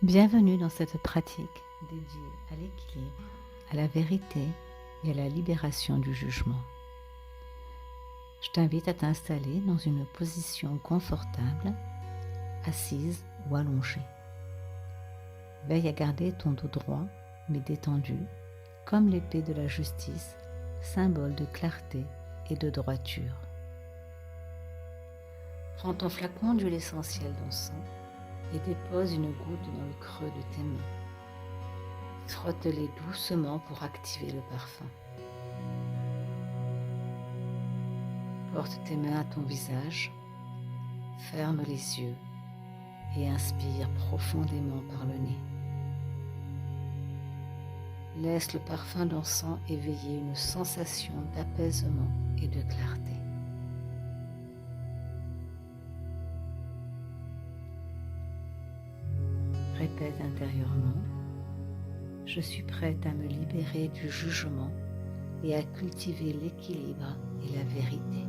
Bienvenue dans cette pratique dédiée à l'équilibre, à la vérité et à la libération du jugement. Je t'invite à t'installer dans une position confortable, assise ou allongée. Veille à garder ton dos droit mais détendu, comme l'épée de la justice, symbole de clarté et de droiture. Prends ton flacon d'huile essentielle d'encens et dépose une goutte dans le creux de tes mains. Frotte-les doucement pour activer le parfum. Porte tes mains à ton visage, ferme les yeux et inspire profondément par le nez. Laisse le parfum d'encens éveiller une sensation d'apaisement et de clarté. Répète intérieurement, je suis prête à me libérer du jugement et à cultiver l'équilibre et la vérité.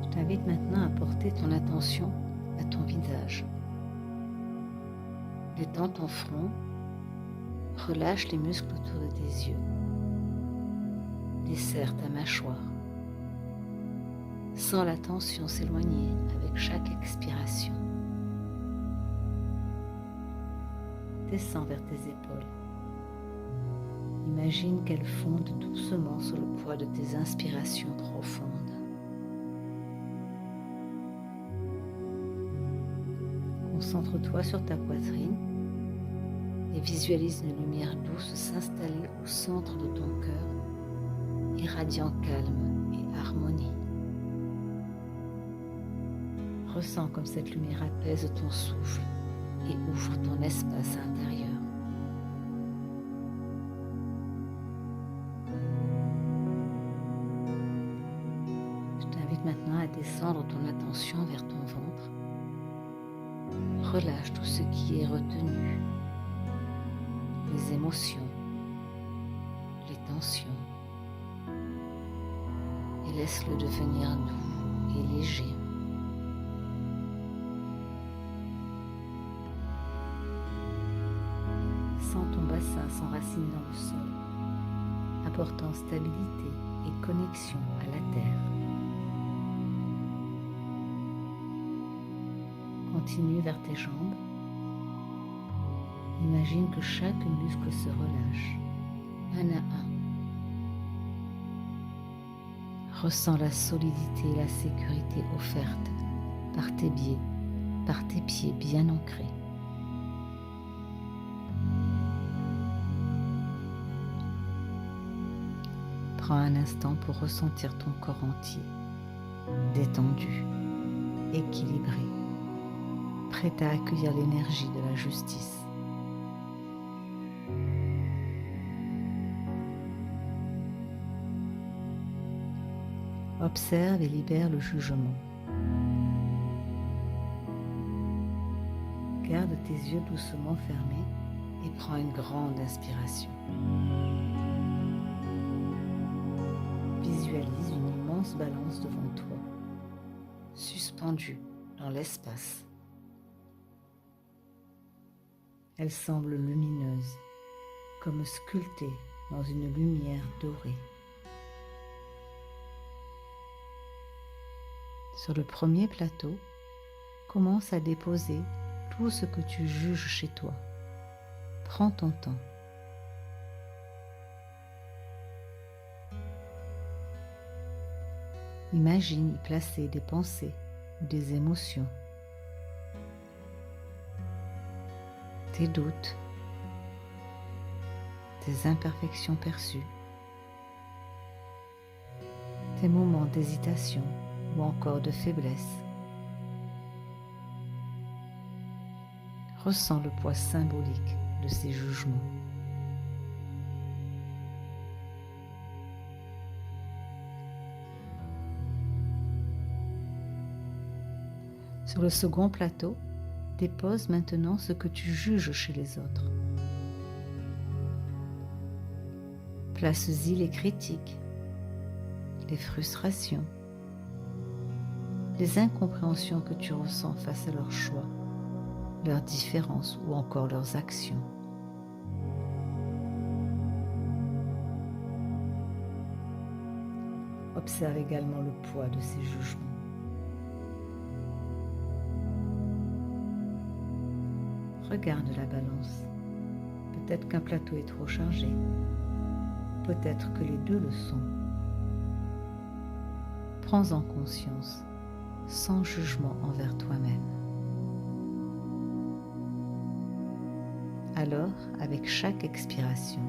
Je t'invite maintenant à porter ton attention à ton visage. Détends ton front, relâche les muscles autour de tes yeux. Desserre ta mâchoire. Sens la tension s'éloigner avec chaque expiration. Descends vers tes épaules. Imagine qu'elles fondent doucement sous le poids de tes inspirations profondes. Concentre-toi sur ta poitrine et visualise une lumière douce s'installer au centre de ton cœur, irradiant calme et harmonie. Ressens comme cette lumière apaise ton souffle et ouvre ton espace intérieur. Je t'invite maintenant à descendre ton attention vers ton ventre. Relâche tout ce qui est retenu, les émotions, les tensions, et laisse-le devenir doux et léger. Sens ton bassin s'enraciner dans le sol, apportant stabilité et connexion à la terre. Continue vers tes jambes. Imagine que chaque muscle se relâche, un à un. Ressens la solidité et la sécurité offertes par tes pieds bien ancrés. Prends un instant pour ressentir ton corps entier, détendu, équilibré, prêt à accueillir l'énergie de la justice. Observe et libère le jugement. Garde tes yeux doucement fermés et prends une grande inspiration. Visualise une immense balance devant toi, suspendue dans l'espace. Elle semble lumineuse, comme sculptée dans une lumière dorée. Sur le premier plateau, commence à déposer tout ce que tu juges chez toi. Prends ton temps. Imagine y placer des pensées ou des émotions, tes doutes, tes imperfections perçues, tes moments d'hésitation ou encore de faiblesse. Ressens le poids symbolique de ces jugements. Sur le second plateau, dépose maintenant ce que tu juges chez les autres. Place-y les critiques, les frustrations, les incompréhensions que tu ressens face à leurs choix, leurs différences ou encore leurs actions. Observe également le poids de ces jugements. Regarde la balance. Peut-être qu'un plateau est trop chargé. Peut-être que les deux le sont. Prends-en conscience, sans jugement envers toi-même. Alors, avec chaque expiration,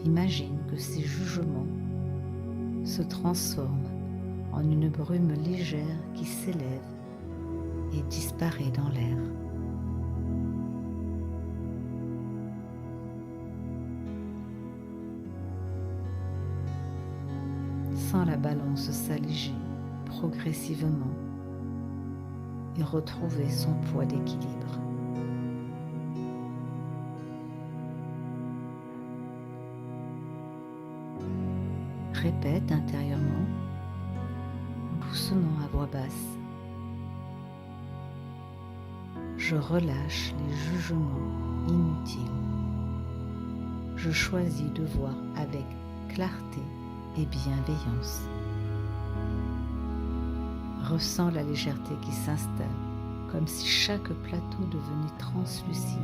imagine que ces jugements se transforment en une brume légère qui s'élève et disparaît dans l'air. Sens la balance s'alléger progressivement et retrouver son poids d'équilibre. Répète intérieurement, doucement à voix basse. Je relâche les jugements inutiles. Je choisis de voir avec clarté et bienveillance. Ressens la légèreté qui s'installe, comme si chaque plateau devenait translucide,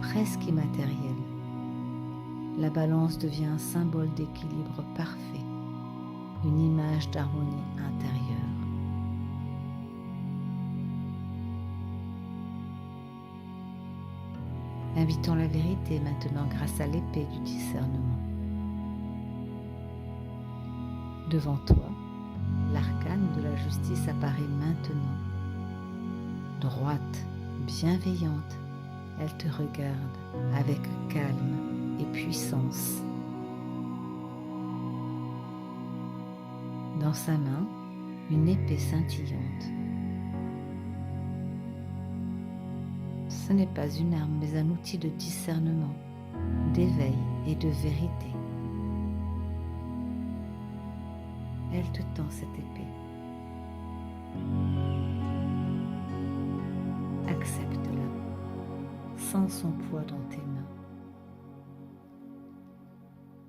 presque immatériel. La balance devient un symbole d'équilibre parfait, une image d'harmonie intérieure. Invitons la vérité maintenant grâce à l'épée du discernement. Devant toi, l'arcane de la justice apparaît maintenant. Droite, bienveillante, elle te regarde avec calme et puissance. Dans sa main, une épée scintillante. Ce n'est pas une arme, mais un outil de discernement, d'éveil et de vérité. Elle te tend cette épée. Accepte-la, sens son poids dans tes mains.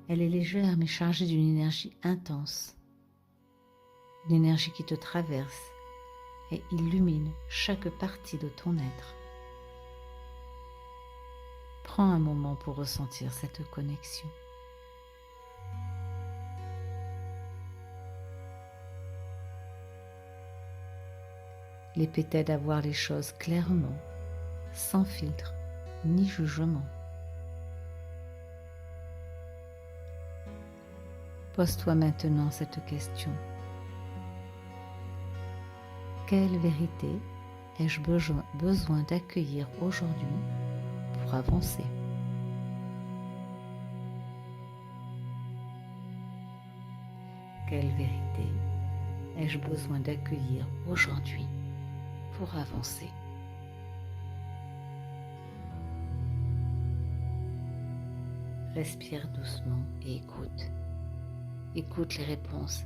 Elle est légère mais chargée d'une énergie intense, une énergie qui te traverse et illumine chaque partie de ton être. Prends un moment pour ressentir cette connexion. L'épée t'aide à voir les choses clairement, sans filtre ni jugement. Pose-toi maintenant cette question. Quelle vérité ai-je besoin d'accueillir aujourd'hui pour avancer? Quelle vérité ai-je besoin d'accueillir aujourd'hui pour avancer? Respire doucement et écoute. Écoute les réponses.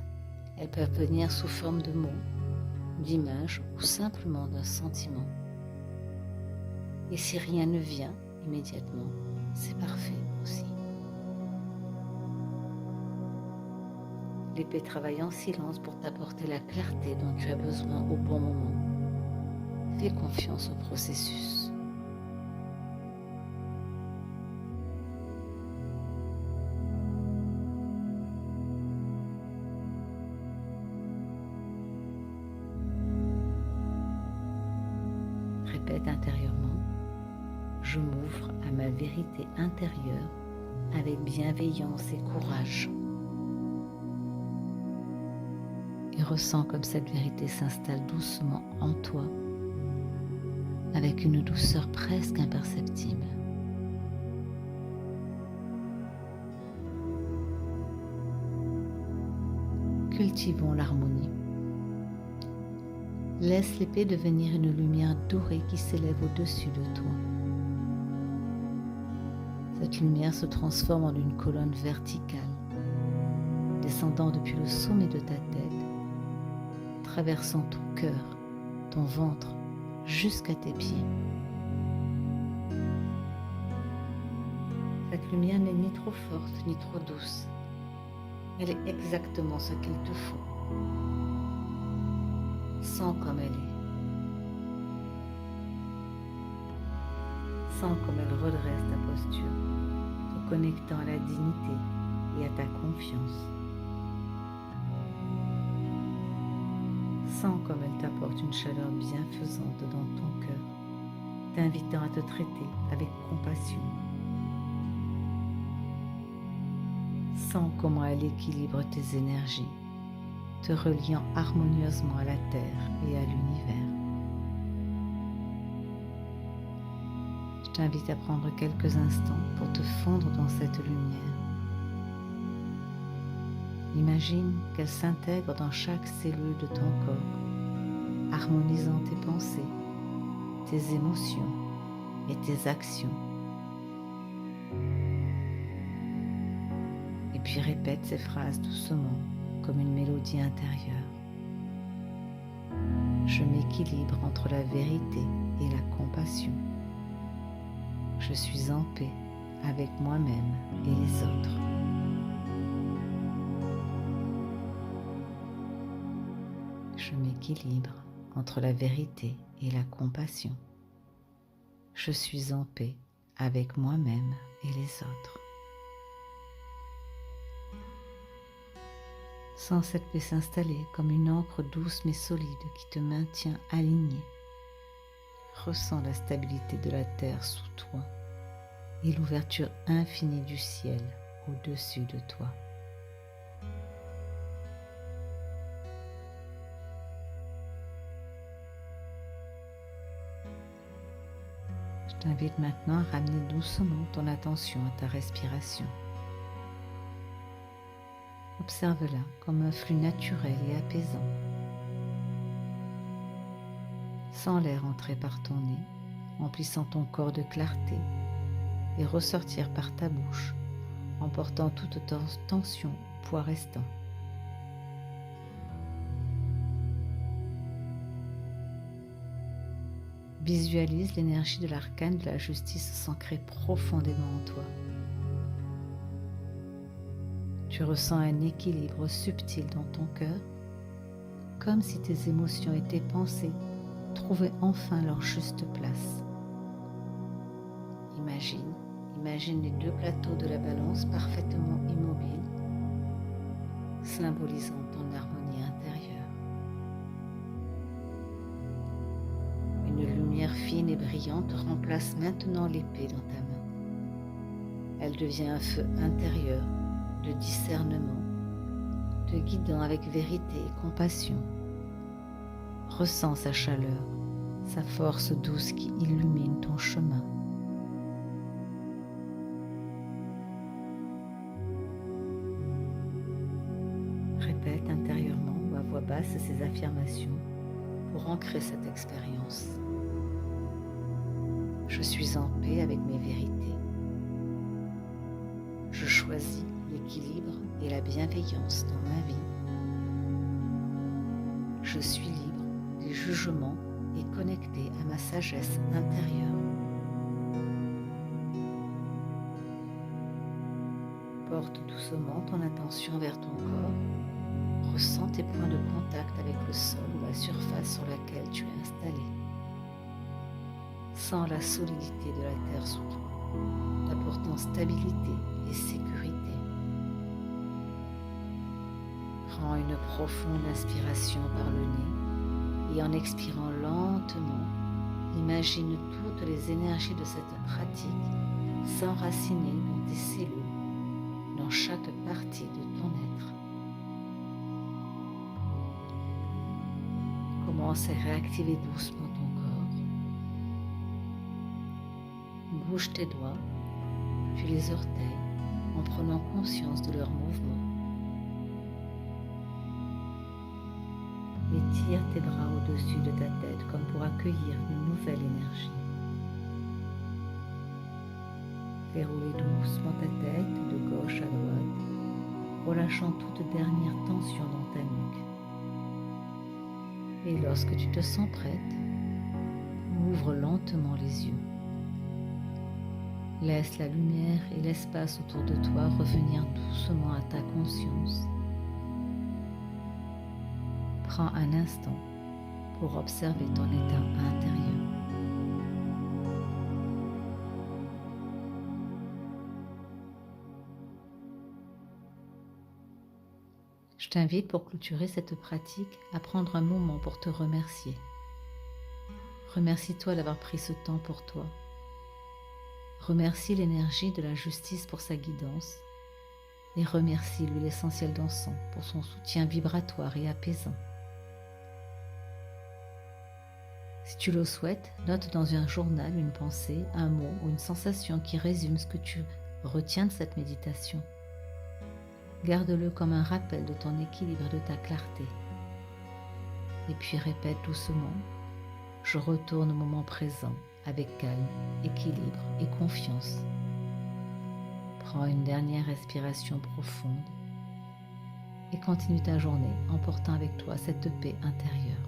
Elles peuvent venir sous forme de mots, d'images ou simplement d'un sentiment. Et si rien ne vient immédiatement, c'est parfait aussi. L'épée travaille en silence pour t'apporter la clarté dont tu as besoin au bon moment. Fais confiance au processus. Répète intérieurement, je m'ouvre à ma vérité intérieure avec bienveillance et courage. Et ressens comme cette vérité s'installe doucement en toi, avec une douceur presque imperceptible. Cultivons l'harmonie. Laisse l'épée devenir une lumière dorée qui s'élève au-dessus de toi. Cette lumière se transforme en une colonne verticale, descendant depuis le sommet de ta tête, traversant ton cœur, ton ventre, jusqu'à tes pieds. Cette lumière n'est ni trop forte ni trop douce. Elle est exactement ce qu'il te faut. Sens comme elle est. Sens comme elle redresse ta posture, te connectant à la dignité et à ta confiance. Sens comme elle t'apporte une chaleur bienfaisante dans ton cœur, t'invitant à te traiter avec compassion. Sens comment elle équilibre tes énergies, te reliant harmonieusement à la Terre et à l'univers. Je t'invite à prendre quelques instants pour te fondre dans cette lumière. Imagine qu'elle s'intègre dans chaque cellule de ton corps, harmonisant tes pensées, tes émotions et tes actions. Et puis répète ces phrases doucement, comme une mélodie intérieure. Je m'équilibre entre la vérité et la compassion. Je suis en paix avec moi-même et les autres. Je m'équilibre entre la vérité et la compassion. Je suis en paix avec moi-même et les autres. Sens cette paix s'installer comme une encre douce mais solide qui te maintient aligné. Ressens la stabilité de la terre sous toi et l'ouverture infinie du ciel au-dessus de toi. Je t'invite maintenant à ramener doucement ton attention à ta respiration. Observe-la comme un flux naturel et apaisant. Sens l'air entrer par ton nez, emplissant ton corps de clarté et ressortir par ta bouche, emportant toute tension au poids restant. Visualise l'énergie de l'arcane de la justice s'ancrer profondément en toi. Tu ressens un équilibre subtil dans ton cœur, comme si tes émotions et tes pensées trouvaient enfin leur juste place. Imagine les deux plateaux de la balance parfaitement immobiles, symbolisant ton harmonie intérieure. Une lumière fine et brillante remplace maintenant l'épée dans ta main. Elle devient un feu intérieur de discernement, te guidant avec vérité et compassion. Ressens sa chaleur, sa force douce qui illumine ton chemin. Répète intérieurement ou à voix basse ces affirmations pour ancrer cette expérience. Je suis en paix avec mes vérités. Je choisis l'équilibre et la bienveillance dans ma vie. Je suis libre des jugements et connecté à ma sagesse intérieure. Porte doucement ton attention vers ton corps. Ressens tes points de contact avec le sol ou la surface sur laquelle tu es installé. Sens la solidité de la terre sous toi, t'apportant stabilité et sécurité. Prends une profonde inspiration par le nez et en expirant lentement, imagine toutes les énergies de cette pratique s'enraciner dans tes cellules, dans chaque partie de ton être. Commence à réactiver doucement ton corps. Bouge tes doigts, puis les orteils, en prenant conscience de leurs mouvements. Étire tes bras au-dessus de ta tête comme pour accueillir une nouvelle énergie. Fais rouler doucement ta tête de gauche à droite, relâchant toute dernière tension dans ta nuque. Et lorsque tu te sens prête, ouvre lentement les yeux. Laisse la lumière et l'espace autour de toi revenir doucement à ta conscience. Prends un instant pour observer ton état intérieur. Je t'invite pour clôturer cette pratique à prendre un moment pour te remercier. Remercie-toi d'avoir pris ce temps pour toi. Remercie l'énergie de la justice pour sa guidance et remercie l'huile essentielle d'encens pour son soutien vibratoire et apaisant. Si tu le souhaites, note dans un journal une pensée, un mot ou une sensation qui résume ce que tu retiens de cette méditation. Garde-le comme un rappel de ton équilibre et de ta clarté. Et puis répète doucement, je retourne au moment présent avec calme, équilibre et confiance. Prends une dernière respiration profonde et continue ta journée en portant avec toi cette paix intérieure.